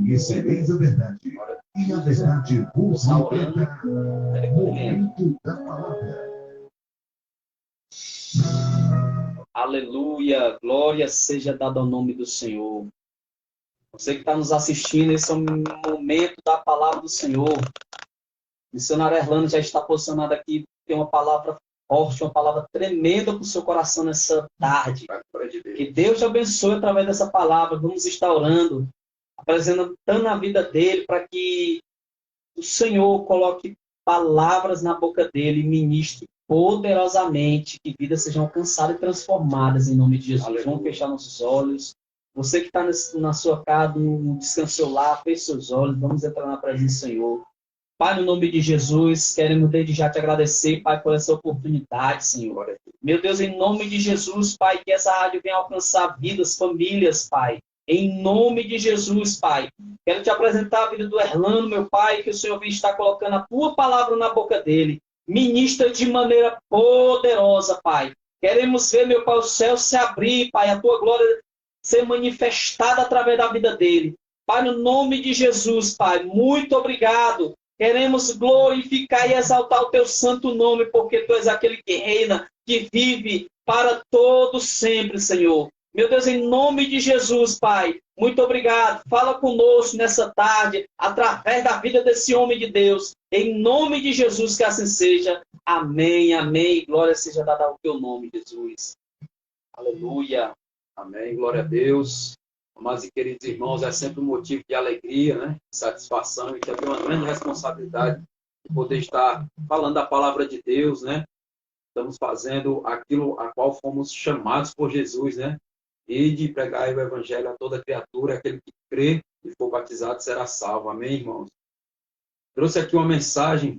Conhecereis a verdade, e a verdade vos libertará. Momento da palavra. Aleluia, glória seja dada ao nome do Senhor. Você que está nos assistindo, esse é o momento da palavra do Senhor. O missionário Erlano já está posicionado aqui, tem uma palavra forte, uma palavra tremenda para o seu coração nessa tarde. Que Deus te abençoe através dessa palavra. Vamos estar orando, apresentando a vida dele, para que o Senhor coloque palavras na boca dele e ministre poderosamente, que vidas sejam alcançadas e transformadas em nome de Jesus. Aleluia. Vamos fechar nossos olhos. Você que está na sua casa, no descanso lá, feche seus olhos, vamos entrar na presença do Senhor. Pai, no nome de Jesus, queremos desde já te agradecer, Pai, por essa oportunidade, Senhor. Meu Deus, em nome de Jesus, Pai, que essa rádio venha alcançar vidas, famílias, Pai. Em nome de Jesus, Pai. Quero te apresentar a vida do Erlano, meu Pai, que o Senhor vem estar colocando a tua palavra na boca dele. Ministra de maneira poderosa, Pai. Queremos ver, meu Pai, o céu se abrir, Pai, a tua glória ser manifestada através da vida dele. Pai, no nome de Jesus, Pai, muito obrigado. Queremos glorificar e exaltar o teu santo nome, porque tu és aquele que reina, que vive para todo sempre, Senhor. Meu Deus, em nome de Jesus, Pai, muito obrigado. Fala conosco nessa tarde, através da vida desse homem de Deus. Em nome de Jesus, que assim seja. Amém, amém. Glória seja dada ao teu nome, Jesus. Aleluia. Amém, glória a Deus. Amados e queridos irmãos, é sempre um motivo de alegria, né? De satisfação e também uma grande responsabilidade de poder estar falando a palavra de Deus, né? Estamos fazendo aquilo a qual fomos chamados por Jesus, né? E de pregar o evangelho a toda criatura, aquele que crê e for batizado será salvo. Amém, irmãos? Trouxe aqui uma mensagem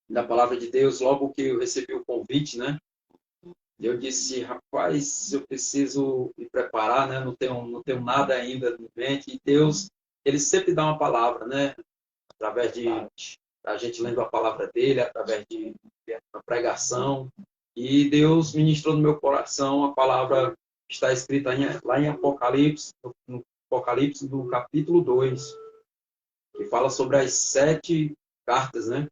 da palavra de Deus logo que eu recebi o convite, né? Eu disse, rapaz, eu preciso me preparar, né? Não tenho nada ainda em mente. E Deus, ele sempre dá uma palavra, né? Através de a gente lendo a palavra dele, através de uma pregação. E Deus ministrou no meu coração a palavra que está escrita lá em Apocalipse, no Apocalipse do capítulo 2, que fala sobre as 7 cartas, né?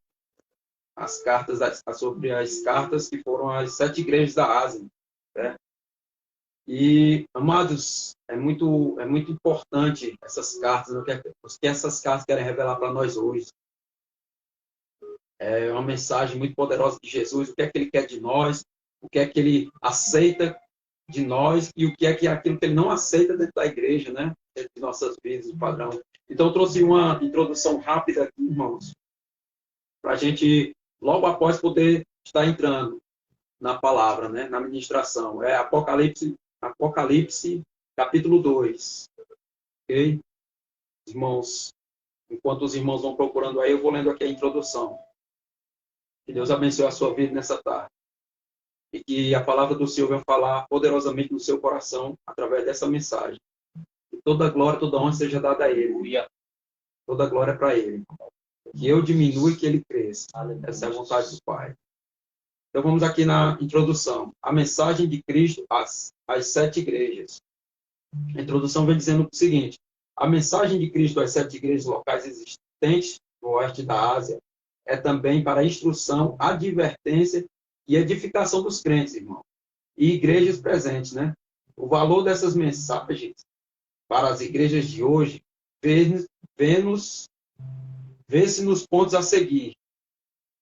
Sobre as cartas que foram as 7 igrejas da Ásia, né? E, amados, é muito importante essas cartas, o que essas cartas querem revelar para nós hoje. É uma mensagem muito poderosa de Jesus, o que é que ele quer de nós, o que é que ele aceita de nós e o que é aquilo que ele não aceita dentro da igreja, né? Dentro de nossas vidas, o padrão. Então, eu trouxe uma introdução rápida aqui, irmãos, para a gente logo após poder estar entrando na palavra, né, na ministração. É Apocalipse capítulo 2. Ok? Irmãos, enquanto os irmãos vão procurando aí, eu vou lendo aqui a introdução. Que Deus abençoe a sua vida nessa tarde. E que a palavra do Senhor venha falar poderosamente no seu coração através dessa mensagem. Que toda glória, toda honra seja dada a Ele. Toda glória para Ele. Que eu diminua e que ele cresça. Essa é a vontade do Pai. Então vamos aqui na introdução. A mensagem de Cristo às 7 igrejas. A introdução vem dizendo o seguinte: a mensagem de Cristo às 7 igrejas locais existentes no oeste da Ásia é também para instrução, advertência e edificação dos crentes, irmão. E igrejas presentes, né? O valor dessas mensagens para as igrejas de hoje vê-se nos pontos a seguir.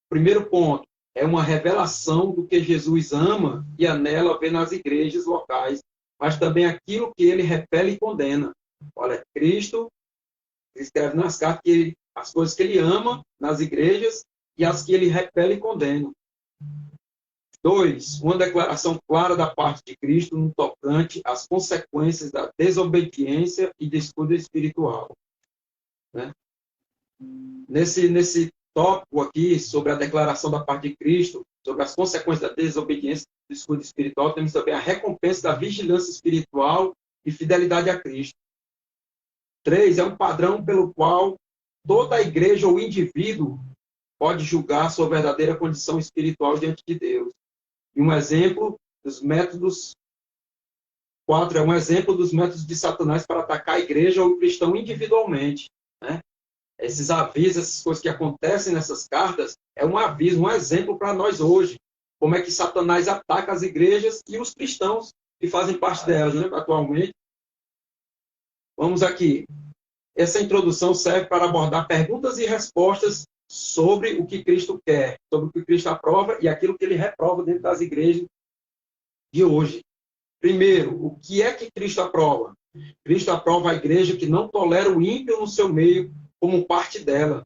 Primeiro ponto é uma revelação do que Jesus ama e anela ver nas igrejas locais, mas também aquilo que ele repele e condena. Olha, Cristo escreve nas cartas que as coisas que ele ama nas igrejas e as que ele repele e condena. 2. Uma declaração clara da parte de Cristo no tocante às consequências da desobediência e descuido espiritual. Né? Nesse tópico aqui, sobre a declaração da parte de Cristo, sobre as consequências da desobediência e descuido espiritual, temos também a recompensa da vigilância espiritual e fidelidade a Cristo. 3. É um padrão pelo qual toda a igreja ou indivíduo pode julgar sua verdadeira condição espiritual diante de Deus. E um exemplo dos métodos 4 é um exemplo dos métodos de Satanás para atacar a igreja ou o cristão individualmente, né? Esses avisos, essas coisas que acontecem nessas cartas, é um aviso, um exemplo para nós hoje. Como é que Satanás ataca as igrejas e os cristãos que fazem parte delas, né, atualmente. Vamos aqui. Essa introdução serve para abordar perguntas e respostas sobre o que Cristo quer, sobre o que Cristo aprova e aquilo que ele reprova dentro das igrejas de hoje. Primeiro, o que é que Cristo aprova? Cristo aprova a igreja que não tolera o ímpio no seu meio como parte dela,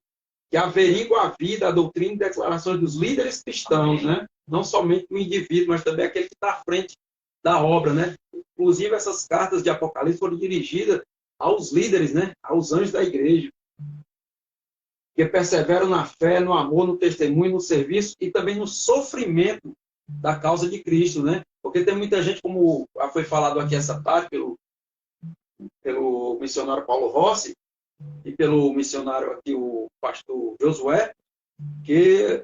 que averigua a vida, a doutrina e declarações dos líderes cristãos, né? Não somente do indivíduo, mas também aquele que está à frente da obra, né? Inclusive, essas cartas de Apocalipse foram dirigidas aos líderes, né? Aos anjos da igreja, que perseveram na fé, no amor, no testemunho, no serviço e também no sofrimento da causa de Cristo, né? Porque tem muita gente, como foi falado aqui essa tarde pelo missionário Paulo Rossi e pelo missionário aqui, o pastor Josué, que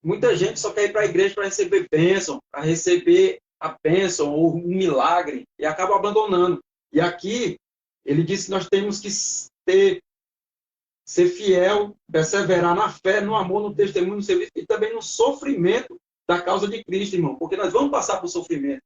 muita gente só quer ir para a igreja para receber bênção, para receber a bênção ou um milagre, e acaba abandonando. E aqui, ele disse que nós temos que ser fiel, perseverar na fé, no amor, no testemunho, no serviço e também no sofrimento da causa de Cristo, irmão, porque nós vamos passar por sofrimento.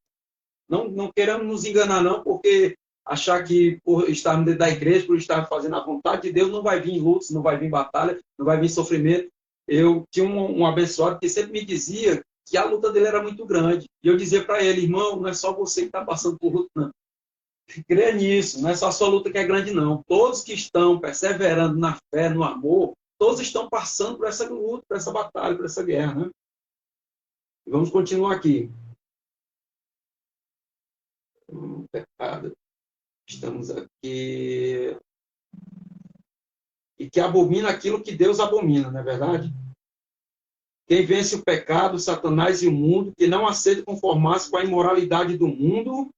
Não queremos nos enganar, não, porque achar que por estarmos dentro da igreja, por estar fazendo a vontade de Deus, não vai vir lutas, não vai vir batalha, não vai vir sofrimento. Eu tinha um abençoado que sempre me dizia que a luta dele era muito grande. E eu dizia para ele, irmão, não é só você que está passando por luta, não. Creia nisso, não é só a sua luta que é grande, não. Todos que estão perseverando na fé, no amor, todos estão passando por essa luta, por essa batalha, por essa guerra, né? Vamos continuar aqui. Pecado. Estamos aqui. E que abomina aquilo que Deus abomina, não é verdade? Quem vence o pecado, Satanás e o mundo, que não aceita conformar-se com a imoralidade do mundo,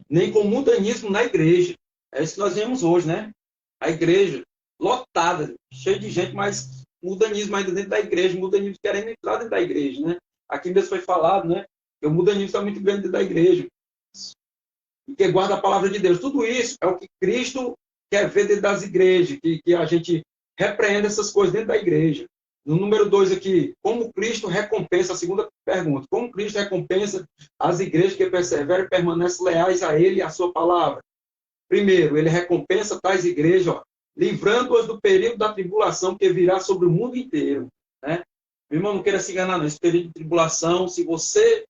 nem com o mundanismo na igreja. É isso que nós vemos hoje, né? A igreja lotada, cheia de gente, mas mundanismo ainda dentro da igreja, mundanismo querendo entrar dentro da igreja, né? Aqui mesmo foi falado, né? Que o mundanismo está muito grande dentro da igreja. E que guarda a palavra de Deus. Tudo isso é o que Cristo quer ver dentro das igrejas, que a gente repreenda essas coisas dentro da igreja. No número 2 aqui, como Cristo recompensa, a segunda pergunta, como Cristo recompensa as igrejas que perseveram e permanecem leais a Ele e à sua palavra? Primeiro, Ele recompensa tais igrejas, livrando-as do período da tribulação que virá sobre o mundo inteiro, né? Meu irmão, não queira se enganar, não. Esse período de tribulação, se você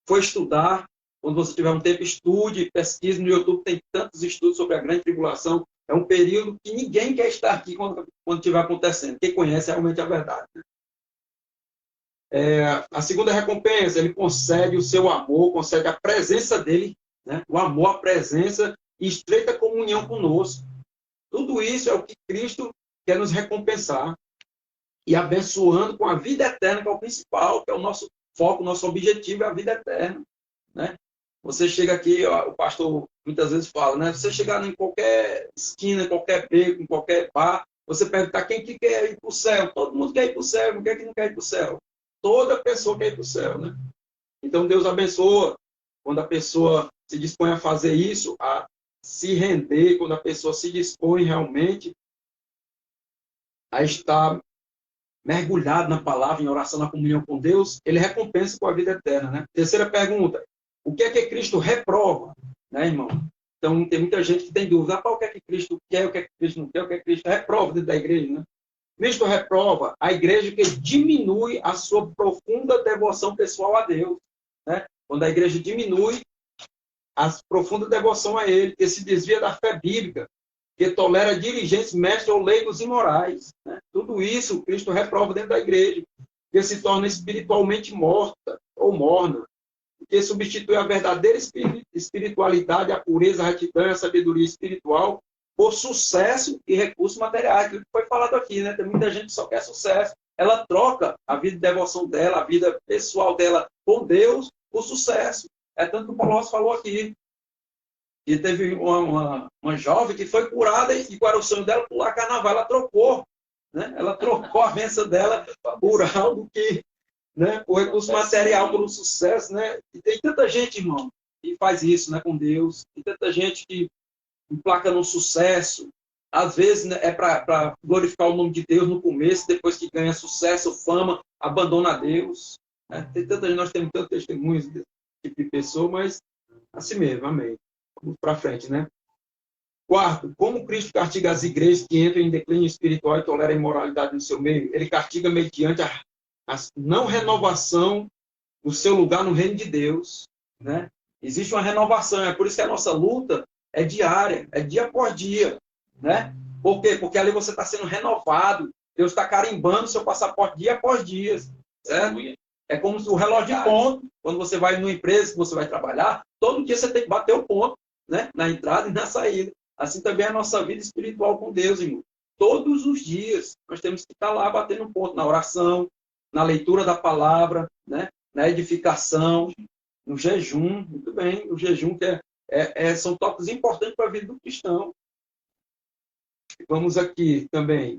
for estudar, quando você tiver um tempo, estude, pesquise no YouTube, tem tantos estudos sobre a grande tribulação. É um período que ninguém quer estar aqui quando estiver acontecendo. Quem conhece realmente a verdade. A segunda recompensa, ele concede o seu amor, concede a presença dele, né? O amor, a presença e estreita comunhão conosco. Tudo isso é o que Cristo quer nos recompensar e abençoando com a vida eterna, que é o principal, que é o nosso foco, o nosso objetivo é a vida eterna, né? Você chega aqui, ó, o pastor muitas vezes fala, né? Você chegar em qualquer esquina, em qualquer beco, em qualquer bar, você perguntar quem que quer ir para o céu. Todo mundo quer ir para o céu, não quer que não quer ir para o céu. Toda pessoa quer ir para o céu, né? Então Deus abençoa quando a pessoa se dispõe a fazer isso, a se render, quando a pessoa se dispõe realmente a estar mergulhado na palavra, em oração, na comunhão com Deus, ele recompensa com a vida eterna, né? Terceira pergunta, o que é que Cristo reprova, né, irmão? Então, tem muita gente que tem dúvida, o que é que Cristo quer, o que é que Cristo não quer, o que é que Cristo reprova dentro da igreja, né? Cristo reprova a igreja que diminui a sua profunda devoção pessoal a Deus, né? Quando a igreja diminui a profunda devoção a Ele, que se desvia da fé bíblica, que tolera dirigentes, mestres ou leigos imorais, né? Tudo isso Cristo reprova dentro da igreja, que se torna espiritualmente morta ou morna, que substitui a verdadeira espiritualidade, a pureza, a retidão e a sabedoria espiritual por sucesso e recursos materiais. Aquilo que foi falado aqui, né? Tem muita gente que só quer sucesso. Ela troca a vida de devoção dela, a vida pessoal dela com Deus por sucesso. É tanto que o Paulo falou aqui. E teve uma jovem que foi curada e qual era o sonho dela? Pular carnaval. Ela trocou, né? Ela trocou a bênção dela por algo que, né, o recurso material por um sucesso, né? E tem tanta gente, irmão, e faz isso, né, com Deus. E tanta gente que emplaca no sucesso, às vezes, né, é para glorificar o nome de Deus no começo, depois que ganha sucesso, fama, abandona Deus. Né? Nós temos tantos testemunhos desse tipo de pessoa, mas assim mesmo, amém. Vamos para frente, né? Quarto, como Cristo castiga as igrejas que entram em declínio espiritual e toleram a imoralidade no seu meio? Ele castiga mediante a não renovação do seu lugar no reino de Deus, né? Existe uma renovação, é por isso que a nossa luta é diária, é dia após dia, né? Por quê? Porque ali você está sendo renovado, Deus está carimbando seu passaporte dia após dia, certo? É como o relógio de ponto, quando você vai numa empresa que você vai trabalhar, todo dia você tem que bater o ponto, né? Na entrada e na saída. Assim também é a nossa vida espiritual com Deus, irmão. Todos os dias nós temos que estar lá batendo um ponto na oração, na leitura da palavra, né? Na edificação, no jejum, muito bem, o jejum que são tópicos importantes para a vida do cristão. Vamos aqui também,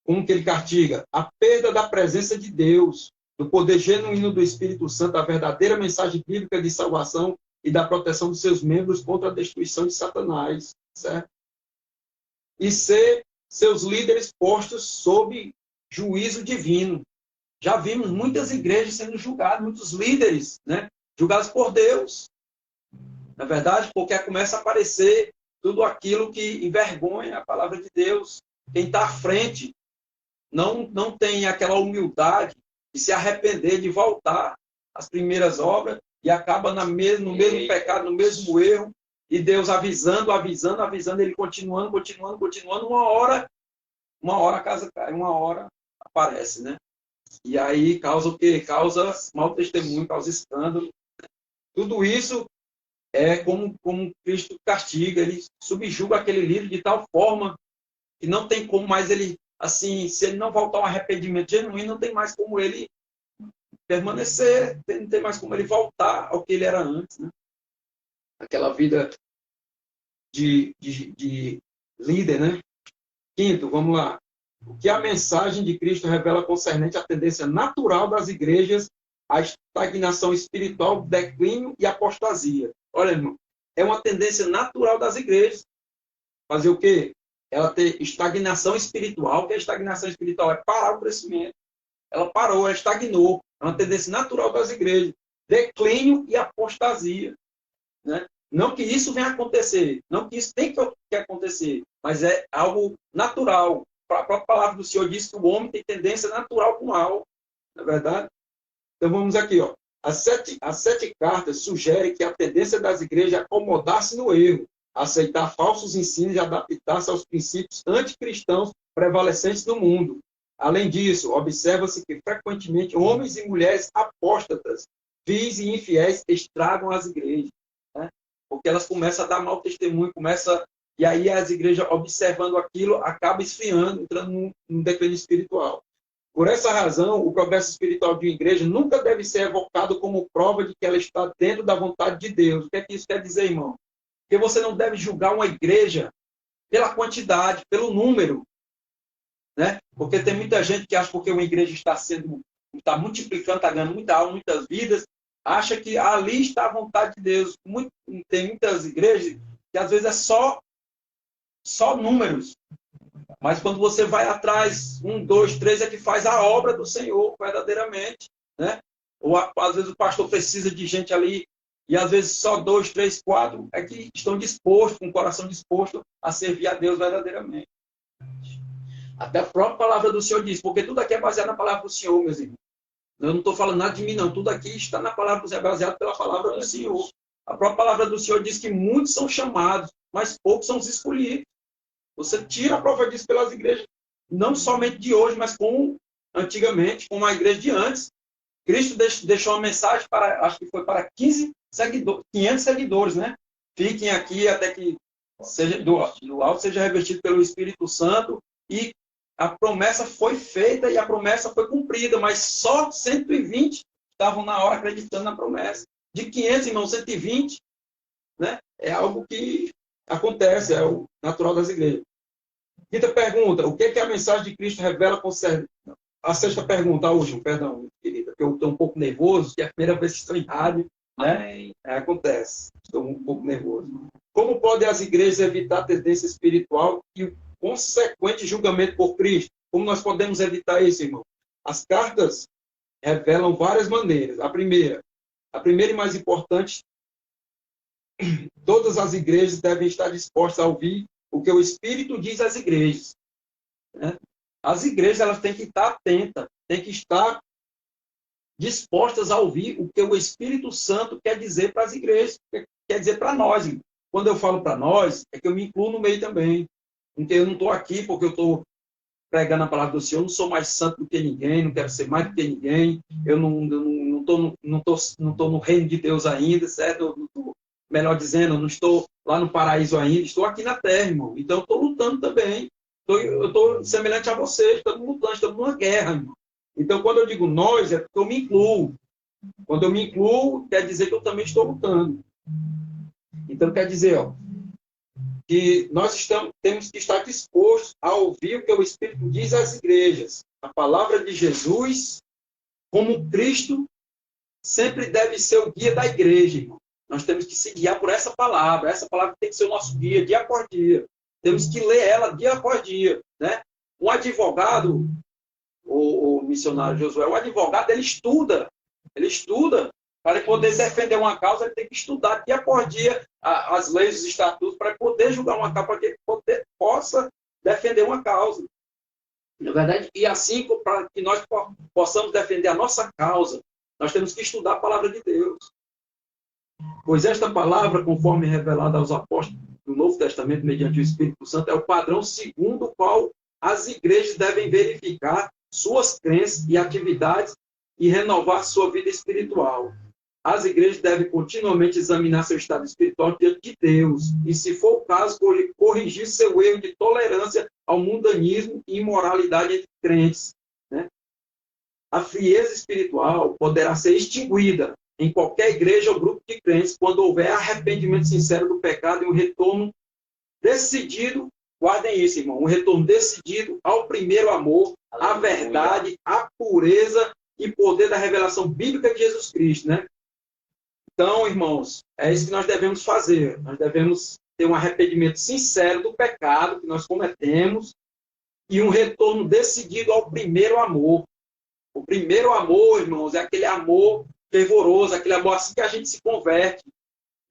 como que ele castiga? A perda da presença de Deus, do poder genuíno do Espírito Santo, a verdadeira mensagem bíblica de salvação e da proteção dos seus membros contra a destruição de Satanás, certo? E ser seus líderes postos sob juízo divino. Já vimos muitas igrejas sendo julgadas, muitos líderes, né? Julgados por Deus. Na verdade, porque começa a aparecer tudo aquilo que envergonha a palavra de Deus. Quem está à frente não tem aquela humildade de se arrepender, de voltar às primeiras obras e acaba no mesmo pecado, no mesmo erro, e Deus avisando, ele continuando, uma hora a casa cai, uma hora aparece, né? E aí causa o quê? Causa mau testemunho, causa escândalo. Tudo isso é como Cristo castiga, ele subjuga aquele líder de tal forma que não tem como mais ele, assim, se ele não voltar ao arrependimento genuíno, não tem mais como ele permanecer, não tem mais como ele voltar ao que ele era antes, né? Aquela vida de líder, né? Quinto, vamos lá. O que a mensagem de Cristo revela concernente à tendência natural das igrejas à estagnação espiritual, declínio e apostasia. Olha, irmão, é uma tendência natural das igrejas. Fazer o quê? Ela ter estagnação espiritual, que a estagnação espiritual é parar o crescimento. Ela parou, ela estagnou. É uma tendência natural das igrejas. Declínio e apostasia. Né? Não que isso venha a acontecer, não que isso tem que acontecer, mas é algo natural. A própria palavra do Senhor diz que o homem tem tendência natural com o mal. Não é verdade? Então vamos aqui, ó. As sete cartas sugerem que a tendência das igrejas é acomodar-se no erro, aceitar falsos ensinos e adaptar-se aos princípios anticristãos prevalecentes no mundo. Além disso, observa-se que frequentemente homens e mulheres apóstatas, vis e infiéis estragam as igrejas, né? Porque elas começam a dar mau testemunho, e aí as igrejas, observando aquilo, acabam esfriando, entrando num declínio espiritual. Por essa razão, o progresso espiritual de uma igreja nunca deve ser evocado como prova de que ela está dentro da vontade de Deus. O que é que isso quer dizer, irmão? Porque você não deve julgar uma igreja pela quantidade, pelo número, né? Porque tem muita gente que acha que porque uma igreja está multiplicando, está ganhando muita alma, muitas vidas, acha que ali está a vontade de Deus. Tem muitas igrejas que às vezes é só números. Mas quando você vai atrás, 1, 2, 3, é que faz a obra do Senhor verdadeiramente, né? Ou às vezes o pastor precisa de gente ali, e às vezes só 2, 3, 4 é que estão dispostos, com o coração disposto a servir a Deus verdadeiramente. Até a própria palavra do Senhor diz, porque tudo aqui é baseado na palavra do Senhor, meus irmãos. Eu não estou falando nada de mim, não. Tudo aqui está na palavra do Senhor, é baseado pela palavra do Senhor. A própria palavra do Senhor diz que muitos são chamados, mas poucos são os escolhidos. Você tira a prova disso pelas igrejas, não somente de hoje, mas como antigamente, como a igreja de antes. Cristo deixou uma mensagem para, acho que foi para 500 seguidores, né? Fiquem aqui até que do alto seja revestido pelo Espírito Santo, e a promessa foi feita e a promessa foi cumprida, mas só 120 estavam na hora acreditando na promessa. De 500, irmãos, 120, né? É algo que acontece, é o natural das igrejas. Quinta pergunta, o que é que a mensagem de Cristo revela concernente? A sexta pergunta, a última, perdão, querida, que eu estou um pouco nervoso, que é a primeira vez que estou em rádio, né? Amém. Acontece. Estou um pouco nervoso. Como podem as igrejas evitar a tendência espiritual e o consequente julgamento por Cristo? Como nós podemos evitar isso, irmão? As cartas revelam várias maneiras. A primeira e mais importante, todas as igrejas devem estar dispostas a ouvir o que o Espírito diz às igrejas, né? As igrejas elas têm que estar atentas, têm que estar dispostas a ouvir o que o Espírito Santo quer dizer para as igrejas, quer dizer para nós. Irmão. Quando eu falo para nós, é que eu me incluo no meio também. Então, eu não estou aqui porque eu estou pregando a palavra do Senhor, eu não sou mais santo do que ninguém, não quero ser mais do que ninguém, eu não estou no reino de Deus ainda, certo? Melhor dizendo, eu não estou lá no paraíso ainda, estou aqui na terra, irmão. Então, eu estou lutando também. Eu estou semelhante a vocês, estamos lutando, estamos numa guerra, irmão. Então, quando eu digo nós, é porque eu me incluo. Quando eu me incluo, quer dizer que eu também estou lutando. Então, quer dizer, ó, que nós temos que estar dispostos a ouvir o que o Espírito diz às igrejas. A palavra de Jesus, como Cristo, sempre deve ser o guia da igreja, irmão. Nós temos que se guiar por essa palavra. Essa palavra tem que ser o nosso guia, dia após dia. Temos que ler ela dia após dia, né? Um advogado, o missionário Josué, o advogado, ele estuda para poder defender uma causa, ele tem que estudar dia após dia as leis, os estatutos, para poder julgar uma causa, para que ele possa defender uma causa. Na verdade, e assim, para que nós possamos defender a nossa causa, nós temos que estudar a palavra de Deus. Pois esta palavra, conforme revelada aos apóstolos do Novo Testamento, mediante o Espírito Santo, é o padrão segundo o qual as igrejas devem verificar suas crenças e atividades e renovar sua vida espiritual. As igrejas devem continuamente examinar seu estado espiritual diante de Deus e, se for o caso, corrigir seu erro de tolerância ao mundanismo e imoralidade entre crentes, né? A frieza espiritual poderá ser extinguida em qualquer igreja ou grupo de crentes quando houver arrependimento sincero do pecado e um retorno decidido, guardem isso, irmão, um retorno decidido ao primeiro amor, à verdade, à pureza e poder da revelação bíblica de Jesus Cristo, né? Então, irmãos, é isso que nós devemos fazer. Nós devemos ter um arrependimento sincero do pecado que nós cometemos e um retorno decidido ao primeiro amor. O primeiro amor, irmãos, é aquele amor fervoroso, aquele amor assim que a gente se converte,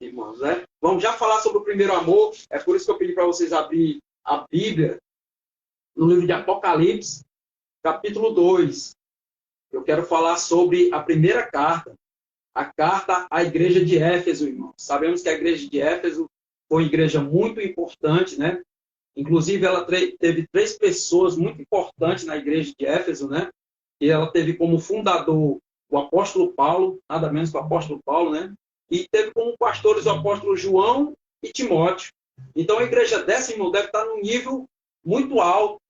irmãos, né? Vamos já falar sobre o primeiro amor. É por isso que eu pedi para vocês abrir a Bíblia no livro de Apocalipse, capítulo 2. Eu quero falar sobre a primeira carta, a carta à igreja de Éfeso, irmãos. Sabemos que a igreja de Éfeso foi uma igreja muito importante, né? Inclusive, ela teve 3 pessoas muito importantes na igreja de Éfeso, né? E ela teve como fundador o apóstolo Paulo, nada menos que o apóstolo Paulo, né? E teve como pastores o apóstolo João e Timóteo. Então, a igreja dessa, irmão, deve estar num nível muito alto,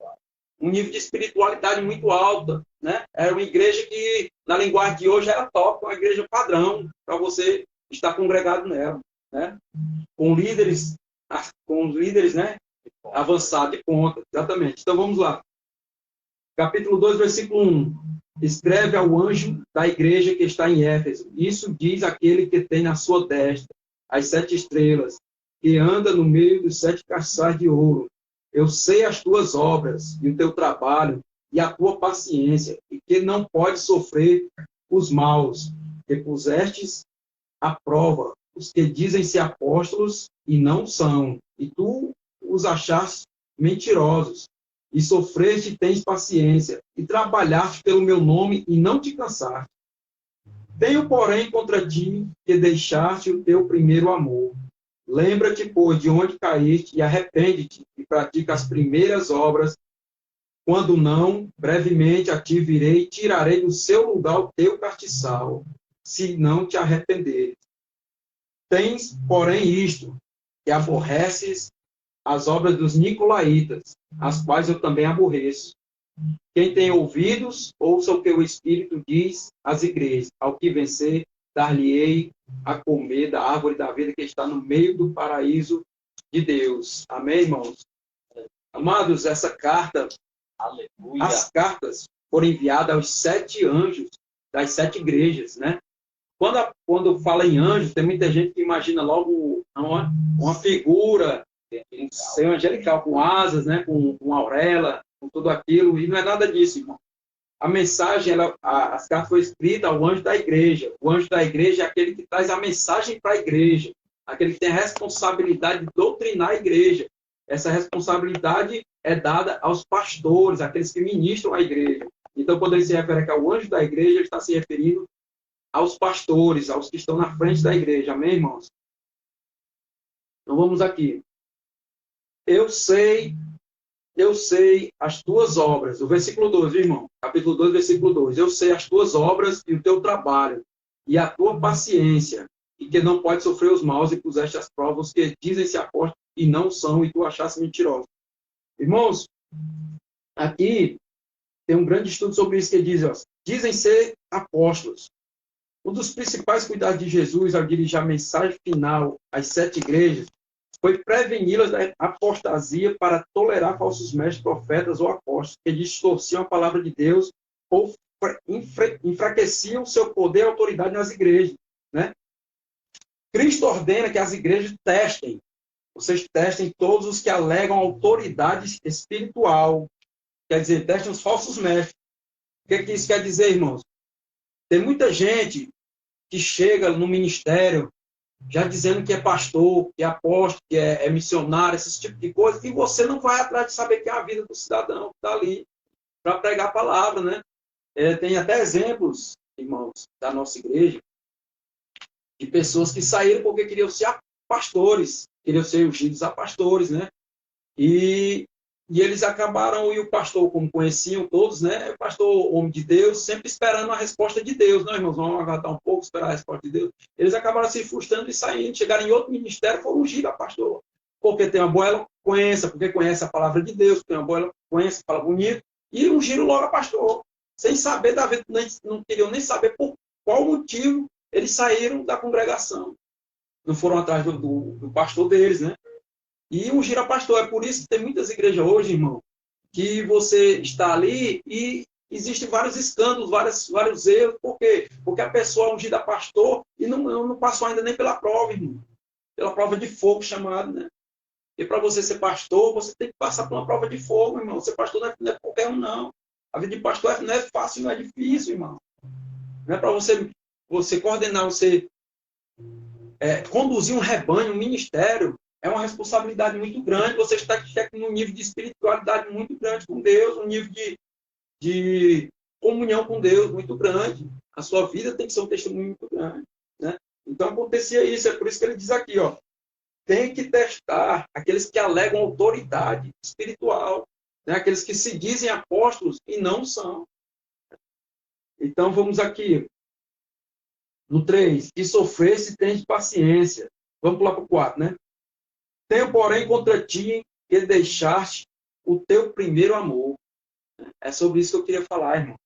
um nível de espiritualidade muito alta, né? Era uma igreja que, na linguagem de hoje, era top, uma igreja padrão para você estar congregado nela, né? Com líderes, né? Avançados de ponta, exatamente. Então, vamos lá. Capítulo 2, versículo 1. Escreve ao anjo da igreja que está em Éfeso. Isso diz aquele que tem na sua destra as 7 estrelas, que anda no meio dos 7 castiçais de ouro. Eu sei as tuas obras e o teu trabalho e a tua paciência, e que não pode sofrer os maus, que pusestes à prova os que dizem-se apóstolos e não são, e tu os achaste mentirosos, e sofreste e tens paciência, e trabalhaste pelo meu nome e não te cansaste. Tenho, porém, contra ti que deixaste o teu primeiro amor. Lembra-te, pois, de onde caíste e arrepende-te e pratica as primeiras obras. Quando não, brevemente a ti virei e tirarei do seu lugar o teu castiçal, se não te arrependeres. Tens, porém, isto, que aborreces as obras dos nicolaítas, as quais eu também aborreço. Quem tem ouvidos, ouça o que o Espírito diz às igrejas. Ao que vencer, dar-lhe-ei a comer da árvore da vida que está no meio do paraíso de Deus. Amém, irmãos? Amados, essa carta, aleluia, as cartas foram enviadas aos 7 anjos das 7 igrejas, né? Quando fala em anjo, tem muita gente que imagina logo uma figura, um ser angelical, com asas, né? com auréola, com tudo aquilo, e não é nada disso, irmão. A mensagem, as cartas foram escritas ao anjo da igreja. O anjo da igreja é aquele que traz a mensagem para a igreja, aquele que tem a responsabilidade de doutrinar a igreja. Essa responsabilidade é dada aos pastores, aqueles que ministram a igreja. Então, quando ele se refere aqui ao anjo da igreja, ele está se referindo aos pastores, aos que estão na frente da igreja. Amém, irmãos? Então, vamos aqui. Eu sei as tuas obras. O versículo 2, irmão. Capítulo 2, versículo 2. Eu sei as tuas obras e o teu trabalho, e a tua paciência, e que não pode sofrer os maus, e puseste as provas que dizem-se apóstolos e não são, e tu achaste mentirosos. Irmãos, aqui tem um grande estudo sobre isso que diz, ó, dizem ser apóstolos. Um dos principais cuidados de Jesus ao dirigir a mensagem final às 7 igrejas foi preveni-las da apostasia para tolerar falsos mestres, profetas ou apóstolos que distorciam a palavra de Deus ou enfraqueciam seu poder e autoridade nas igrejas. Né? Cristo ordena que as igrejas testem. Vocês testem todos os que alegam autoridade espiritual. Quer dizer, testem os falsos mestres. O que isso quer dizer, irmãos? Tem muita gente que chega no ministério já dizendo que é pastor, que é apóstolo, que é missionário, esse tipo de coisa, e você não vai atrás de saber que é a vida do cidadão que está ali para pregar a palavra, né? Tem até exemplos, irmãos, da nossa igreja, de pessoas que saíram porque queriam ser pastores, queriam ser ungidos a pastores, né? E eles acabaram, e o pastor, como conheciam todos, né? O pastor, homem de Deus, sempre esperando a resposta de Deus, né, irmãos? Vamos aguardar um pouco, esperar a resposta de Deus. Eles acabaram se frustrando e saindo, chegaram em outro ministério, foram ungidos a pastor. Porque tem uma boa eloquência, porque conhece a palavra de Deus, tem uma boa eloquência, fala bonito, e ungiram logo a pastor. Sem saber da vida, não queriam nem saber por qual motivo eles saíram da congregação. Não foram atrás do pastor deles, né? E ungir a pastor. É por isso que tem muitas igrejas hoje, irmão, que você está ali e existem vários escândalos, vários erros. Por quê? Porque a pessoa é ungida a pastor e não passou ainda nem pela prova, irmão. Pela prova de fogo chamada, né? E para você ser pastor, você tem que passar por uma prova de fogo, irmão. Ser pastor não é qualquer um, não. A vida de pastor não é fácil, não é difícil, irmão. Não é para você coordenar, você conduzir um rebanho, um ministério. É uma responsabilidade muito grande. Você está num nível de espiritualidade muito grande com Deus, um nível de comunhão com Deus muito grande. A sua vida tem que ser um testemunho muito grande. Né? Então, acontecia isso. É por isso que ele diz aqui, ó, tem que testar aqueles que alegam autoridade espiritual, né? Aqueles que se dizem apóstolos e não são. Então, vamos aqui. No 3, que sofresse, tem paciência. Vamos pular para o 4, né? Tenho, porém, contra ti que deixaste o teu primeiro amor. É sobre isso que eu queria falar, irmão.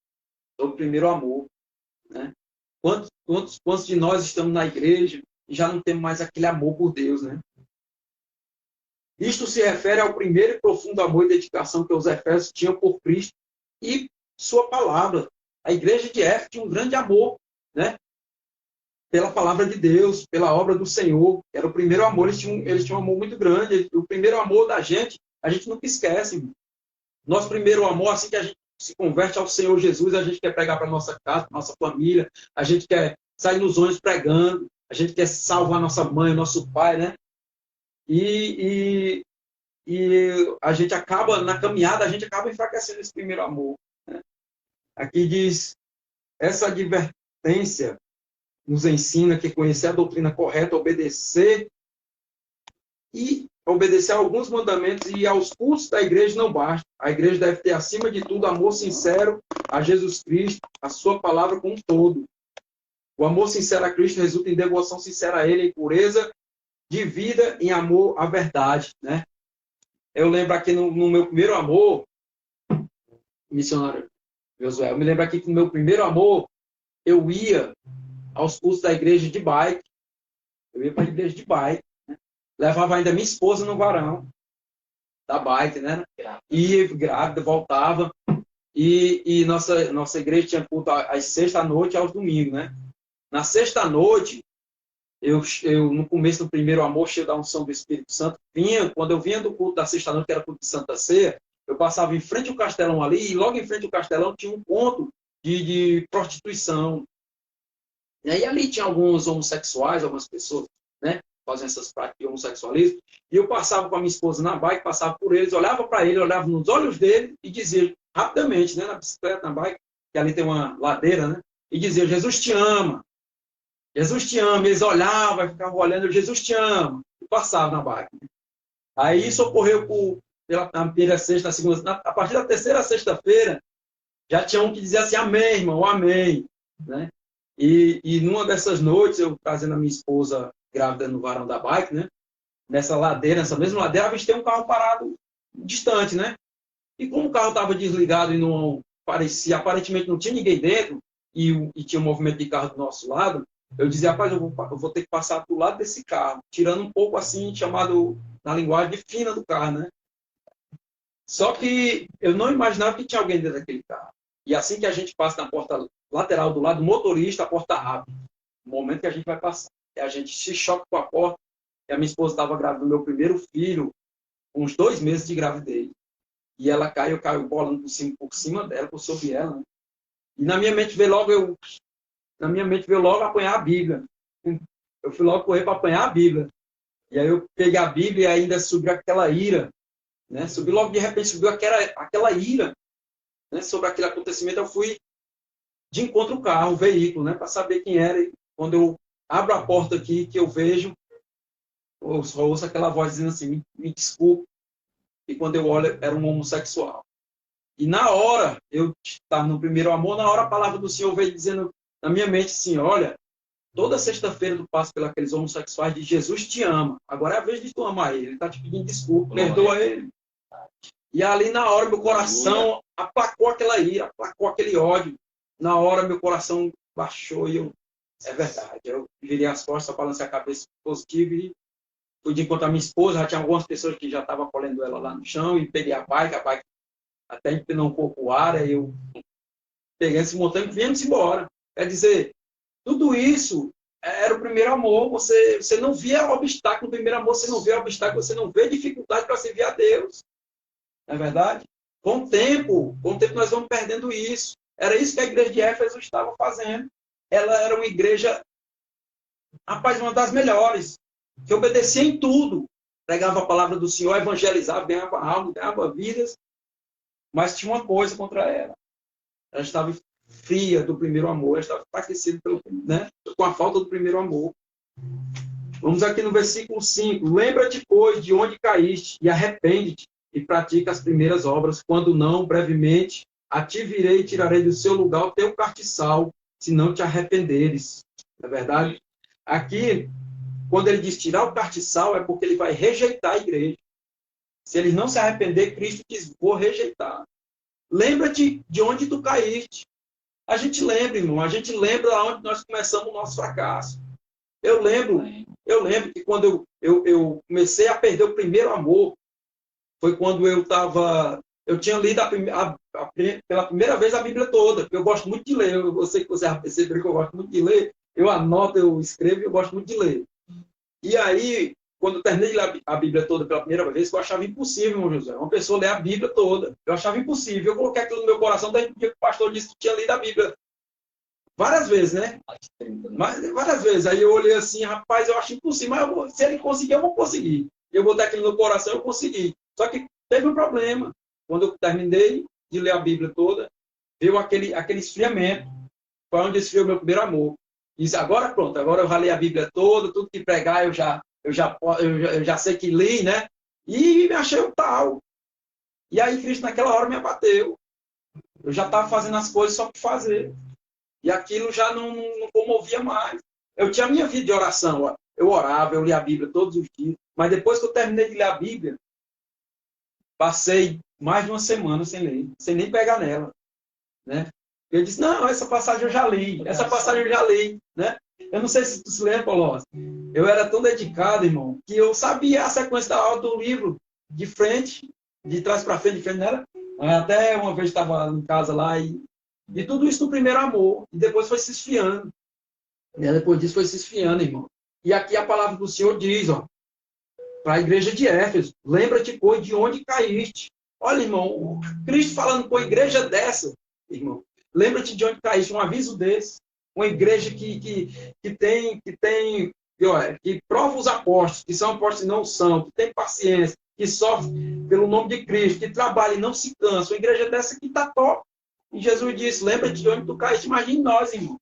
Sobre o primeiro amor. Né? Quantos de nós estamos na igreja e já não temos mais aquele amor por Deus, né? Isto se refere ao primeiro e profundo amor e dedicação que os efésios tinham por Cristo e sua palavra. A igreja de Éfeso tinha um grande amor, né? Pela palavra de Deus, pela obra do Senhor. Era o primeiro amor, eles tinham um amor muito grande. O primeiro amor da gente, a gente nunca esquece. Irmão. Nosso primeiro amor, assim que a gente se converte ao Senhor Jesus, a gente quer pregar para nossa casa, para nossa família, a gente quer sair nos ônibus pregando, a gente quer salvar nossa mãe, nosso pai, né? E a gente acaba, na caminhada, a gente acaba enfraquecendo esse primeiro amor. Né? Aqui diz, essa advertência nos ensina que conhecer a doutrina correta, obedecer a alguns mandamentos e aos cultos da igreja não basta. A igreja deve ter, acima de tudo, amor sincero a Jesus Cristo, a sua palavra como um todo. O amor sincero a Cristo resulta em devoção sincera a Ele, em pureza de vida, em amor à verdade. Né? Eu lembro aqui no meu primeiro amor, missionário Josué, eu me lembro aqui que no meu primeiro amor, eu ia aos cultos da igreja de bike. Eu ia para a igreja de bike. Né? Levava ainda minha esposa no varão da bike, né? Ia grávida, voltava. E nossa igreja tinha culto às sexta à noite e aos domingos, né? Na sexta noite, eu no começo do primeiro amor, cheio da unção do Espírito Santo, quando eu vinha do culto da sexta-noite, que era culto de Santa Ceia, eu passava em frente ao castelão ali, e logo em frente ao castelão tinha um ponto de prostituição. E aí ali tinha alguns homossexuais, algumas pessoas, né, fazendo essas práticas de homossexualismo, e eu passava com a minha esposa na bike, passava por eles, olhava para ele, olhava nos olhos dele e dizia rapidamente, né, na bicicleta, na bike, que ali tem uma ladeira, né, e dizia: Jesus te ama. Jesus te ama. Eles olhavam, ficavam olhando: Jesus te ama. E passava na bike. Aí isso ocorreu pela primeira sexta, na segunda, a partir da terceira sexta-feira, já tinha um que dizia assim: amém, irmão, amém, né? E numa dessas noites, eu trazendo a minha esposa grávida no varão da bike, né? Nessa ladeira, nessa mesma ladeira, avistei um carro parado distante, né? E como o carro estava desligado e não parecia, aparentemente não tinha ninguém dentro, e tinha um movimento de carro do nosso lado, eu dizia: rapaz, eu vou ter que passar do lado desse carro, tirando um pouco assim, chamado na linguagem de fina do carro, né? Só que eu não imaginava que tinha alguém dentro daquele carro. E assim que a gente passa na porta lateral do lado do motorista, a porta abre. No momento que a gente vai passar, e a gente se choca com a porta. E a minha esposa estava grávida do meu primeiro filho, uns 2 meses de gravidez. E ela caiu, eu caio bolando por cima dela, por sobre ela, né? E na minha mente veio logo apanhar a Bíblia. Eu fui logo correr para apanhar a Bíblia. E aí eu peguei a Bíblia e ainda subiu aquela ira, né? Subiu logo, de repente, subiu aquela ira, né? Sobre aquele acontecimento. Eu fui de encontro ao carro, o veículo, né? Para saber quem era. E quando eu abro a porta aqui, que eu vejo, eu só ouço aquela voz dizendo assim: me desculpe. E quando eu olho, era um homossexual. E na hora, eu estava no primeiro amor, na hora a palavra do Senhor veio dizendo na minha mente assim: olha, toda sexta-feira tu passa pelos homossexuais, de Jesus te ama. Agora é a vez de tu amar ele. Ele está te pedindo desculpa, perdoa ele. E ali na hora meu coração aplacou aquela ira, aplacou aquele ódio. Na hora meu coração baixou e é verdade. Eu virei as costas, balancei a cabeça positivo e fui de encontro à minha esposa. Já tinha algumas pessoas que já estavam acolhendo ela lá no chão, e peguei a bike até empinou um pouco o ar, aí eu peguei esse montão e viemos embora. Quer dizer, tudo isso era o primeiro amor. Você não via obstáculo no primeiro amor, você não vê obstáculo, você não vê dificuldade para servir a Deus. Não é verdade? Com o tempo nós vamos perdendo isso. Era isso que a igreja de Éfeso estava fazendo. Ela era uma igreja, rapaz, uma das melhores, que obedecia em tudo. Pregava a palavra do Senhor, evangelizava, ganhava alma, ganhava vidas. Mas tinha uma coisa contra ela. Ela estava fria do primeiro amor, ela estava enfraquecida com a falta do primeiro amor. Vamos aqui no versículo 5. Lembra-te, pois, de onde caíste, e arrepende-te, e pratica as primeiras obras. Quando não, brevemente, a ti virei e tirarei do seu lugar o teu castiçal, se não te arrependeres. Não é verdade? Aqui, quando ele diz tirar o castiçal, é porque ele vai rejeitar a igreja. Se eles não se arrepender, Cristo diz: vou rejeitar. Lembra-te de onde tu caíste. A gente lembra, irmão. A gente lembra onde nós começamos o nosso fracasso. Eu lembro que quando eu comecei a perder o primeiro amor, foi quando eu tinha lido pela primeira vez a Bíblia toda. Eu gosto muito de ler. Eu sei que você já percebeu que eu gosto muito de ler. Eu anoto, eu escrevo e eu gosto muito de ler. E aí, quando eu terminei de ler a Bíblia toda pela primeira vez, eu achava impossível, irmão José, uma pessoa ler a Bíblia toda. Eu achava impossível. Eu coloquei aquilo no meu coração desde o dia que o pastor disse que tinha lido a Bíblia várias vezes, né? Várias vezes. Aí eu olhei assim: rapaz, eu acho impossível, mas se ele conseguir, eu vou conseguir. Eu botei aquilo no coração, eu consegui. Só que teve um problema. Quando eu terminei de ler a Bíblia toda, veio aquele esfriamento. Foi onde esfriou o meu primeiro amor. Disse: agora pronto, agora eu já li a Bíblia toda, tudo que pregar eu já sei que li, né? E me achei um tal. E aí Cristo naquela hora me abateu. Eu já estava fazendo as coisas só por fazer. E aquilo já não comovia mais. Eu tinha a minha vida de oração. Eu orava, eu lia a Bíblia todos os dias. Mas depois que eu terminei de ler a Bíblia, passei mais de uma semana sem ler, sem nem pegar nela, né? Eu disse: não, essa passagem eu já li. Essa passagem eu já li, né? Eu não sei se tu se lembra, Paulo. Eu era tão dedicado, irmão, que eu sabia a sequência da aula do livro de frente, de trás para frente, de frente nela. Até uma vez estava em casa lá e tudo isso no primeiro amor. E depois foi se esfriando. E depois disso foi se esfriando, irmão. E aqui a palavra do Senhor diz, ó, para a igreja de Éfeso, lembra-te, pois, de onde caíste. Olha, irmão, Cristo falando com a igreja dessa, irmão, lembra-te de onde caíste, um aviso desse. Uma igreja que prova os apóstolos, que são apóstolos e não são, que tem paciência, que sofre pelo nome de Cristo, que trabalha e não se cansa. Uma igreja dessa que está top. E Jesus disse, lembra-te de onde tu caíste. Imagine nós, irmão.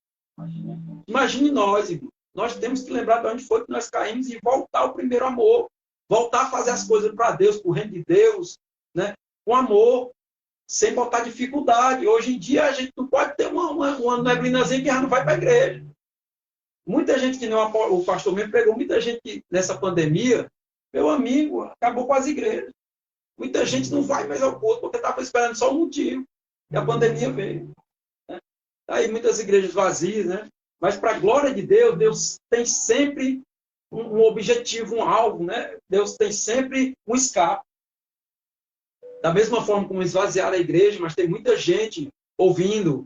Imagine nós, irmão. Nós temos que lembrar de onde foi que nós caímos e voltar ao primeiro amor. Voltar a fazer as coisas para Deus, para o reino de Deus, né? Com amor, sem botar dificuldade. Hoje em dia, a gente não pode ter uma neblinazinha que já não vai para a igreja. Muita gente que não, o pastor mesmo pregou, muita gente que nessa pandemia, meu amigo, acabou com as igrejas. Muita gente não vai mais ao culto, porque estava esperando só um motivo. E a pandemia veio. Né? Aí muitas igrejas vazias, né? Mas para a glória de Deus, Deus tem sempre um objetivo, um alvo, né? Deus tem sempre um escape. Da mesma forma como esvaziaram a igreja, mas tem muita gente ouvindo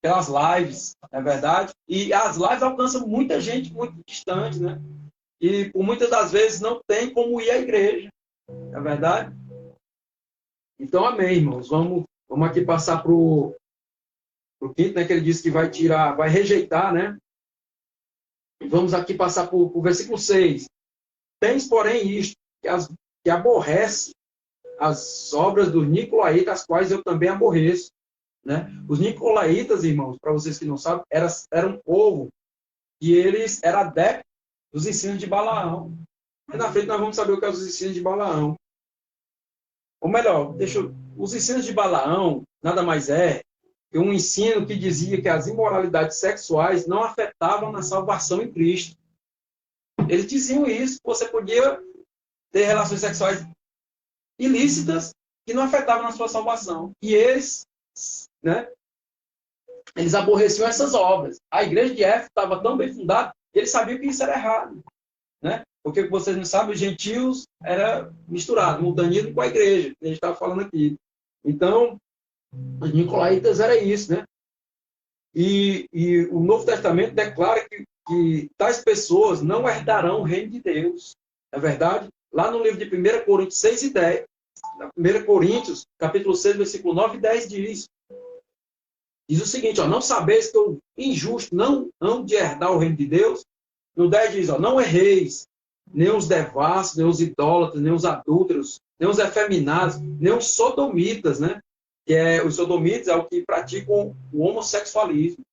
pelas lives, não é verdade? E as lives alcançam muita gente muito distante, né? E por muitas das vezes não tem como ir à igreja, não é verdade? Então, amém, irmãos. Vamos aqui passar para o quinto, né? Que ele disse que vai tirar, vai rejeitar, né? Vamos aqui passar para o versículo 6. Tens, porém, isto, que aborrece as obras dos nicolaítas, as quais eu também aborreço. Né? Os nicolaítas, irmãos, para vocês que não sabem, era um povo que eles eram adeptos dos ensinos de Balaão. E na frente nós vamos saber o que é os ensinos de Balaão. Ou melhor, os ensinos de Balaão nada mais é que um ensino que dizia que as imoralidades sexuais não afetavam na salvação em Cristo. Eles diziam isso, você podia ter relações sexuais ilícitas que não afetavam na sua salvação. E eles, né, eles aborreciam essas obras. A igreja de Éfeso estava tão bem fundada que eles sabiam que isso era errado. Né? Porque vocês não sabem, os gentios era misturado, mundanismo com a igreja, que a gente estava falando aqui. Então, os nicolaítas era isso, né? E o Novo Testamento declara que tais pessoas não herdarão o reino de Deus. É verdade? Lá no livro de 1 Coríntios 6 e 10, 1 Coríntios, capítulo 6, versículo 9 e 10 diz o seguinte, ó, não sabeis que o injusto não hão de herdar o reino de Deus? No 10 diz, ó, não erreis, nem os devassos, nem os idólatras, nem os adúlteros, nem os efeminados, nem os sodomitas, né? Os sodomitas é o que praticam o homossexualismo,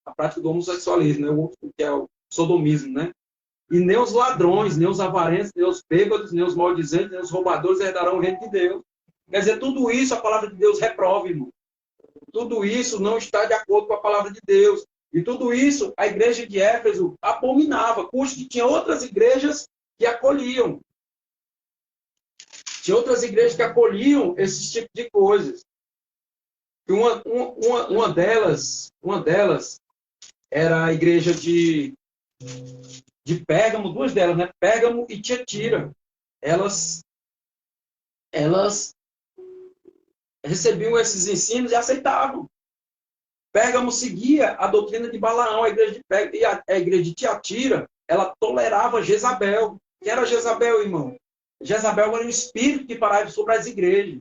a prática do homossexualismo, né? O que é o sodomismo, né? E nem os ladrões, nem os avarentos, nem os bêbados, nem os maldizentes, nem os roubadores herdarão o reino de Deus. Quer dizer, tudo isso a palavra de Deus reprova, irmão. Tudo isso não está de acordo com a palavra de Deus. E tudo isso a igreja de Éfeso abominava, custo que tinha outras igrejas que acolhiam. Tinha outras igrejas que acolhiam esse tipo de coisas. E uma delas era a igreja de Pérgamo, duas delas, né? Pérgamo e Tiatira. Elas recebiam esses ensinos e aceitavam. Pérgamo seguia a doutrina de Balaão, a igreja de Pérgamo, e a igreja de Tiatira, ela tolerava Jezabel. Quem era Jezabel, irmão? Jezabel era um espírito que parava sobre as igrejas.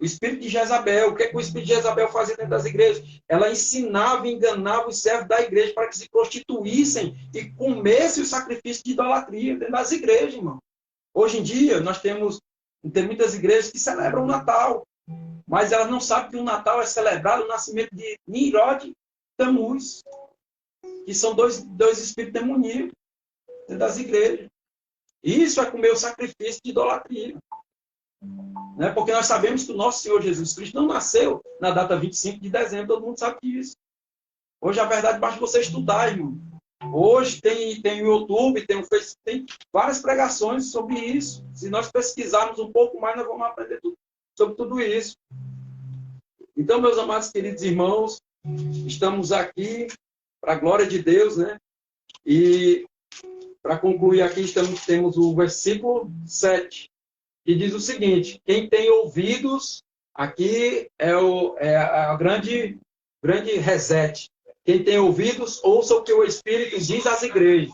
O espírito de Jezabel, o que o espírito de Jezabel fazia dentro das igrejas? Ela ensinava e enganava os servos da igreja para que se prostituíssem e comessem o sacrifício de idolatria dentro das igrejas, irmão. Hoje em dia, nós temos muitas igrejas que celebram o Natal, mas elas não sabem que o Natal é celebrado o nascimento de Nimrod e Tamuz, que são dois espíritos demoníacos dentro das igrejas. Isso é comer o sacrifício de idolatria. Né? Porque nós sabemos que o nosso Senhor Jesus Cristo não nasceu na data 25 de dezembro, todo mundo sabe disso. Hoje, a verdade, basta você estudar, irmão. Hoje tem o YouTube, tem o Facebook, tem várias pregações sobre isso. Se nós pesquisarmos um pouco mais, nós vamos aprender sobre tudo isso. Então, meus amados queridos irmãos, estamos aqui para a glória de Deus, né? E para concluir aqui, temos o versículo 7. Que diz o seguinte, quem tem ouvidos, aqui é a grande reset. Quem tem ouvidos, ouça o que o Espírito diz às igrejas.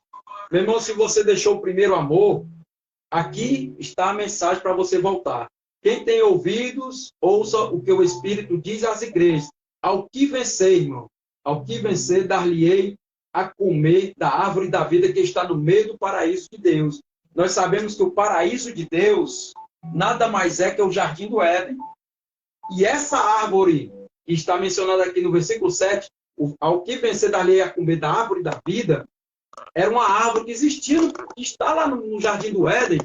Meu irmão, se você deixou o primeiro amor, aqui está a mensagem para você voltar. Quem tem ouvidos, ouça o que o Espírito diz às igrejas. Ao que vencer, irmão, ao que vencer, dar-lhe-ei a comer da árvore da vida que está no meio do paraíso de Deus. Nós sabemos que o paraíso de Deus nada mais é que o jardim do Éden. E essa árvore que está mencionada aqui no versículo 7, ao que vencer, dar-lhe-ei a comer da árvore da vida, era uma árvore que existia, que está lá no jardim do Éden,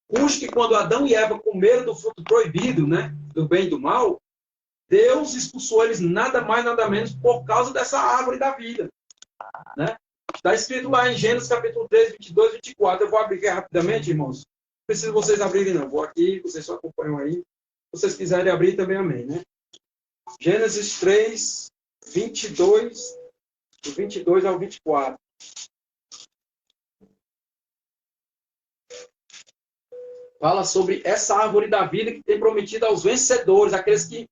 cujo que quando Adão e Eva comeram do fruto proibido, né, do bem e do mal, Deus expulsou eles nada mais, nada menos por causa dessa árvore da vida. Né? Está escrito lá em Gênesis capítulo 3, 22, 24. Eu vou abrir aqui rapidamente, irmãos. Não preciso vocês abrirem, não. Vou aqui, vocês só acompanham aí. Se vocês quiserem abrir também, amém. Né? Gênesis 3, 22, do 22 ao 24. Fala sobre essa árvore da vida que tem prometido aos vencedores, aqueles que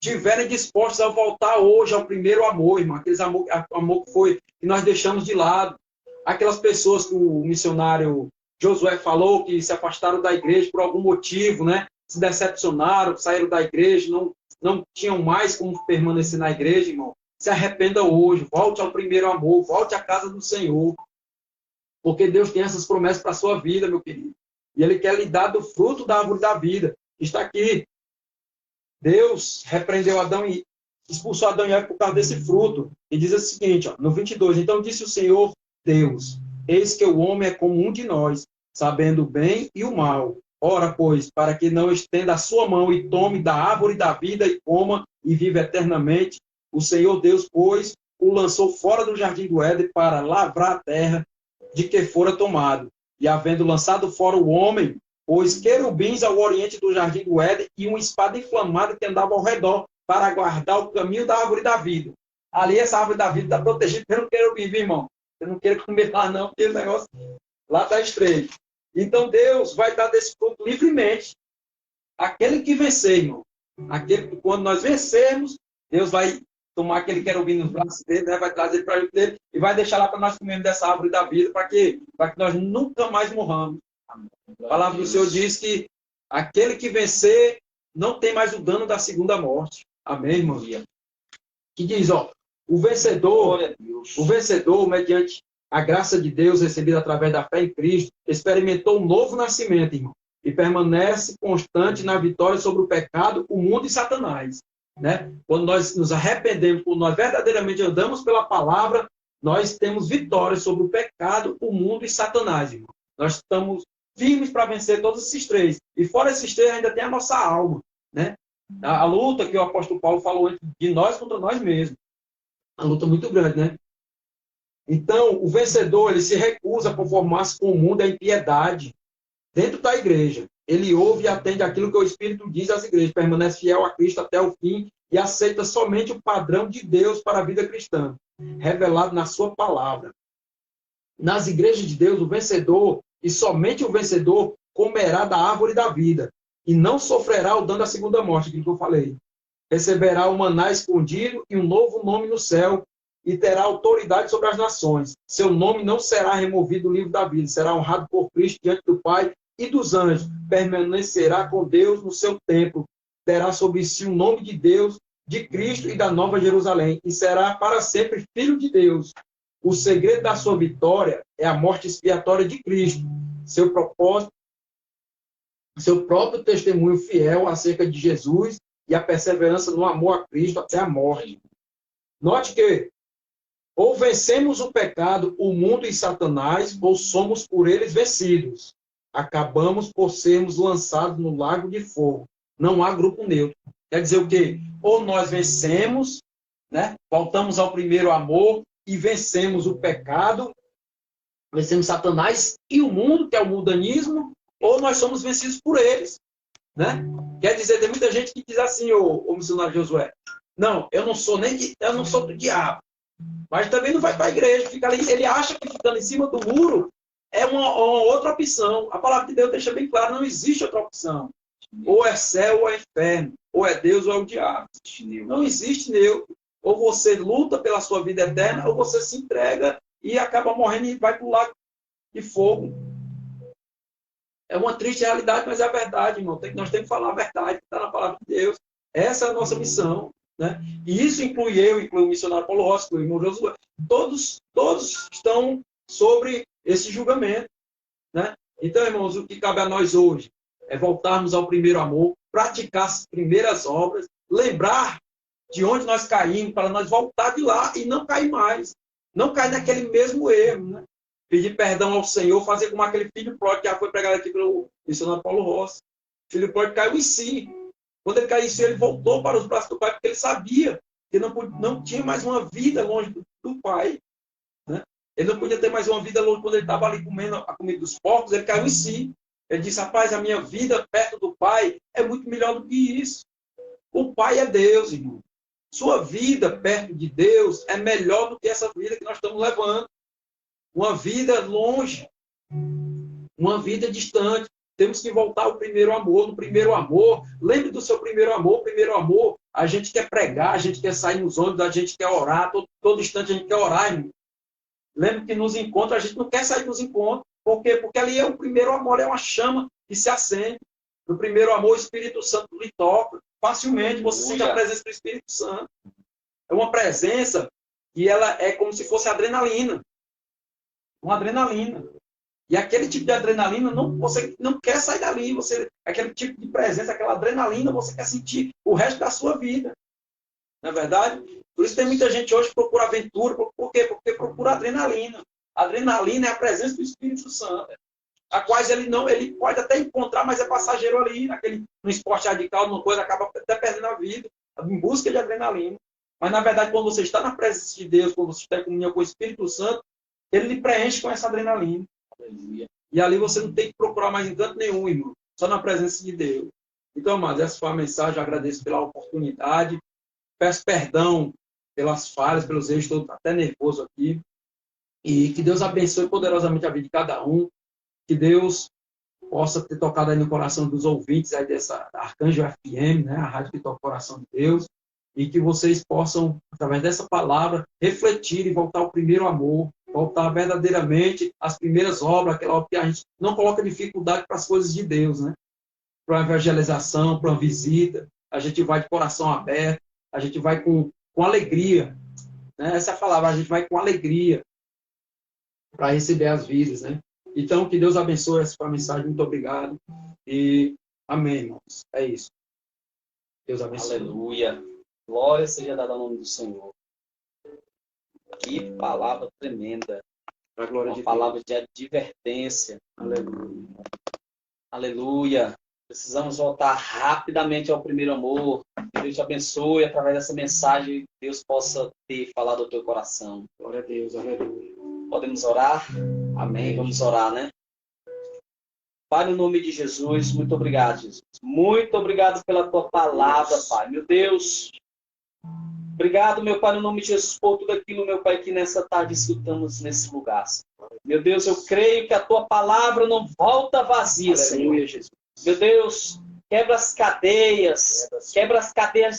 estiverem dispostos a voltar hoje ao primeiro amor, irmão, aqueles amor que nós deixamos de lado, aquelas pessoas que o missionário Josué falou que se afastaram da igreja por algum motivo, né? Se decepcionaram, saíram da igreja, não tinham mais como permanecer na igreja, irmão. Se arrependa hoje, volte ao primeiro amor, volte à casa do Senhor, porque Deus tem essas promessas para a sua vida, meu querido. E Ele quer lhe dar do fruto da árvore da vida. Está aqui. Deus repreendeu Adão e expulsou Adão e Eva por causa desse fruto. E diz o seguinte, ó, no 22. Então disse o Senhor Deus, eis que o homem é como um de nós, sabendo o bem e o mal. Ora, pois, para que não estenda a sua mão e tome da árvore da vida e coma e viva eternamente, o Senhor Deus, pois, o lançou fora do jardim do Éden para lavrar a terra de que fora tomado. E havendo lançado fora o homem, pôs querubins ao oriente do jardim do Éden e uma espada inflamada que andava ao redor para guardar o caminho da árvore da vida. Ali essa árvore da vida está protegida pelo querubim, viu, irmão? Você não queira comer lá não, porque o negócio lá está estreito. Então Deus vai dar desse fruto livremente. Aquele que vencer, irmão. Aquele que quando nós vencermos, Deus vai tomar aquele querubim nos braços dele, né? Vai trazer para ele dele e vai deixar lá para nós comermos dessa árvore da vida, para quê? Para que nós nunca mais morramos. A palavra do Senhor diz que aquele que vencer não tem mais o dano da segunda morte. Amém, irmão? Que diz, ó, o vencedor, mediante a graça de Deus recebida através da fé em Cristo, experimentou um novo nascimento, irmão, e permanece constante na vitória sobre o pecado, o mundo e Satanás. Né? Quando nós nos arrependemos, quando nós verdadeiramente andamos pela palavra, nós temos vitória sobre o pecado, o mundo e Satanás, irmão. Nós estamos firmes para vencer todos esses três. E fora esses três, ainda tem a nossa alma. Né? A luta que o apóstolo Paulo falou de nós contra nós mesmos. Uma luta muito grande, né? Então, o vencedor, ele se recusa a conformar-se com o mundo e a impiedade dentro da igreja. Ele ouve e atende aquilo que o Espírito diz às igrejas, permanece fiel a Cristo até o fim e aceita somente o padrão de Deus para a vida cristã, revelado na sua palavra. Nas igrejas de Deus, o vencedor, e somente o vencedor, comerá da árvore da vida, e não sofrerá o dano da segunda morte, aquilo que eu falei. Receberá o maná escondido e um novo nome no céu, e terá autoridade sobre as nações. Seu nome não será removido do livro da vida, será honrado por Cristo diante do Pai e dos anjos, permanecerá com Deus no seu templo, terá sobre si o nome de Deus, de Cristo e da Nova Jerusalém, e será para sempre filho de Deus. O segredo da sua vitória é a morte expiatória de Cristo, seu propósito, seu próprio testemunho fiel acerca de Jesus e a perseverança no amor a Cristo até a morte. Note que ou vencemos o pecado, o mundo e Satanás, ou somos por eles vencidos. Acabamos por sermos lançados no lago de fogo. Não há grupo neutro. Quer dizer o quê? Ou nós vencemos, né? Voltamos ao primeiro amor e vencemos o pecado, vencemos Satanás e o mundo, que é o mundanismo, ou nós somos vencidos por eles. Né? Quer dizer, tem muita gente que diz assim, ô missionário Josué, não, eu não sou do diabo, mas também não vai para a igreja, fica ali, ele acha que ficando em cima do muro é uma outra opção. A palavra de Deus deixa bem claro, não existe outra opção. Ou é céu ou é inferno, ou é Deus ou é o diabo. Não existe neutro. Ou você luta pela sua vida eterna, ou você se entrega e acaba morrendo e vai para o lago de fogo. É uma triste realidade, mas é a verdade, irmão. Nós temos que falar a verdade, que está na palavra de Deus. Essa é a nossa missão. Né? E isso inclui eu, inclui o missionário Paulo Rossi, inclui o irmão Josué. Todos estão sobre esse julgamento. Né? Então, irmãos, o que cabe a nós hoje é voltarmos ao primeiro amor, praticar as primeiras obras, lembrar de onde nós caímos, para nós voltar de lá e não cair mais. Não cair naquele mesmo erro. Né? Pedir perdão ao Senhor, fazer como aquele filho pródigo que já foi pregado aqui pelo missionário Paulo Rossi. O filho pródigo caiu em si. Quando ele caiu em si, ele voltou para os braços do pai, porque ele sabia que não tinha mais uma vida longe do pai. Né? Ele não podia ter mais uma vida longe. Quando ele estava ali comendo a comida dos porcos, ele caiu em si. Ele disse, rapaz, a minha vida perto do pai é muito melhor do que isso. O pai é Deus, irmão. Sua vida perto de Deus é melhor do que essa vida que nós estamos levando. Uma vida longe. Uma vida distante. Temos que voltar ao primeiro amor. No primeiro amor, lembre do seu primeiro amor. Primeiro amor, a gente quer pregar, a gente quer sair nos ônibus, a gente quer orar. Todo instante a gente quer orar, irmão. Lembre que nos encontros, a gente não quer sair dos encontros. Por quê? Porque ali é o primeiro amor, é uma chama que se acende. No primeiro amor, o Espírito Santo lhe toca. Facilmente você sente a presença do Espírito Santo. É uma presença que ela é como se fosse adrenalina. Uma adrenalina. E aquele tipo de adrenalina, você não quer sair dali. Aquele tipo de presença, aquela adrenalina, você quer sentir o resto da sua vida. Não é verdade? Por isso tem muita gente hoje que procura aventura. Por quê? Porque procura adrenalina. A adrenalina é a presença do Espírito Santo. A quais ele pode até encontrar, mas é passageiro ali, no esporte radical, numa coisa, acaba até perdendo a vida, em busca de adrenalina. Mas, na verdade, quando você está na presença de Deus, quando você está em comunhão com o Espírito Santo, ele lhe preenche com essa adrenalina. E ali você não tem que procurar mais encanto nenhum, irmão. Só na presença de Deus. Então, amados, essa foi a mensagem. Eu agradeço pela oportunidade. Peço perdão pelas falhas, pelos erros. Estou até nervoso aqui. E que Deus abençoe poderosamente a vida de cada um. Que Deus possa ter tocado aí no coração dos ouvintes aí dessa Arcanjo FM, né? A rádio que toca o coração de Deus. E que vocês possam, através dessa palavra, refletir e voltar ao primeiro amor. Voltar verdadeiramente às primeiras obras, aquela obra que a gente não coloca dificuldade para as coisas de Deus, né? Para a evangelização, para uma visita, a gente vai de coração aberto, a gente vai com alegria, né? Essa é a palavra, a gente vai com alegria para receber as vidas, né? Então, que Deus abençoe essa mensagem, muito obrigado e amém, irmãos. É isso. Deus abençoe. Aleluia. Glória seja dada ao nome do Senhor. Que palavra tremenda. Uma palavra de advertência. Aleluia. Aleluia. Precisamos voltar rapidamente ao primeiro amor. Que Deus te abençoe. Através dessa mensagem, Deus possa ter falado ao teu coração. Glória a Deus. Aleluia. Podemos orar? Amém. Vamos orar, né? Pai, no nome de Jesus, muito obrigado, Jesus. Muito obrigado pela tua palavra, Pai. Meu Deus. Obrigado, meu Pai, no nome de Jesus, por tudo aquilo, meu Pai, que nessa tarde escutamos nesse lugar. Meu Deus, eu creio que a tua palavra não volta vazia, Aleluia, Senhor. Jesus. Meu Deus, quebra as cadeias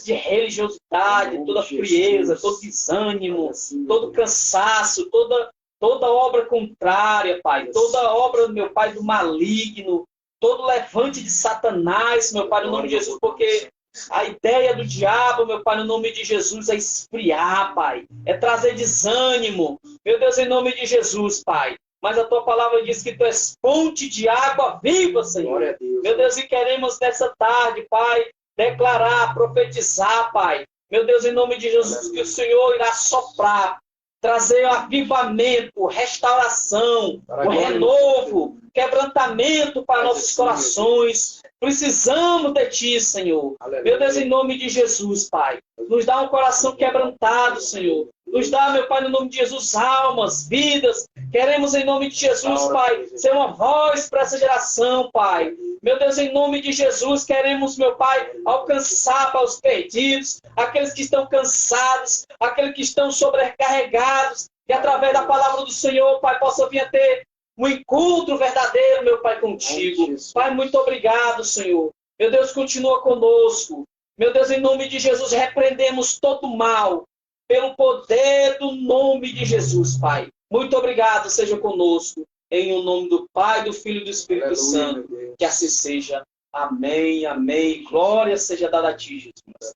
de religiosidade, toda frieza, todo desânimo, todo cansaço, toda obra contrária, Pai. Toda obra, meu Pai, do maligno, todo levante de Satanás, meu Pai, no nome de Jesus, porque a ideia do diabo, meu Pai, no nome de Jesus, é esfriar, Pai. É trazer desânimo. Meu Deus, em nome de Jesus, Pai. Mas a tua palavra diz que tu és fonte de água viva, Senhor. Meu Deus, e queremos nessa tarde, Pai, declarar, profetizar, Pai. Meu Deus, em nome de Jesus, que o Senhor irá soprar, trazer avivamento, restauração, o renovo, quebrantamento para nossos corações. Precisamos de Ti, Senhor. Meu Deus, em nome de Jesus, Pai. Nos dá um coração quebrantado, Senhor. Nos dá, meu Pai, no nome de Jesus, almas, vidas. Queremos, em nome de Jesus, Pai, ser uma voz para essa geração, Pai. Meu Deus, em nome de Jesus, queremos, meu Pai, alcançar para os perdidos, aqueles que estão cansados, aqueles que estão sobrecarregados, e através da palavra do Senhor, Pai, possa vir a ter um encontro verdadeiro, meu Pai, contigo. Pai, muito obrigado, Senhor. Meu Deus, continua conosco. Meu Deus, em nome de Jesus, repreendemos todo mal. pelo poder do nome de Jesus, Pai. Muito obrigado, seja conosco. Em o nome do Pai, do Filho e do Espírito Santo. Que assim seja. Amém, amém. Glória seja dada a ti, Jesus.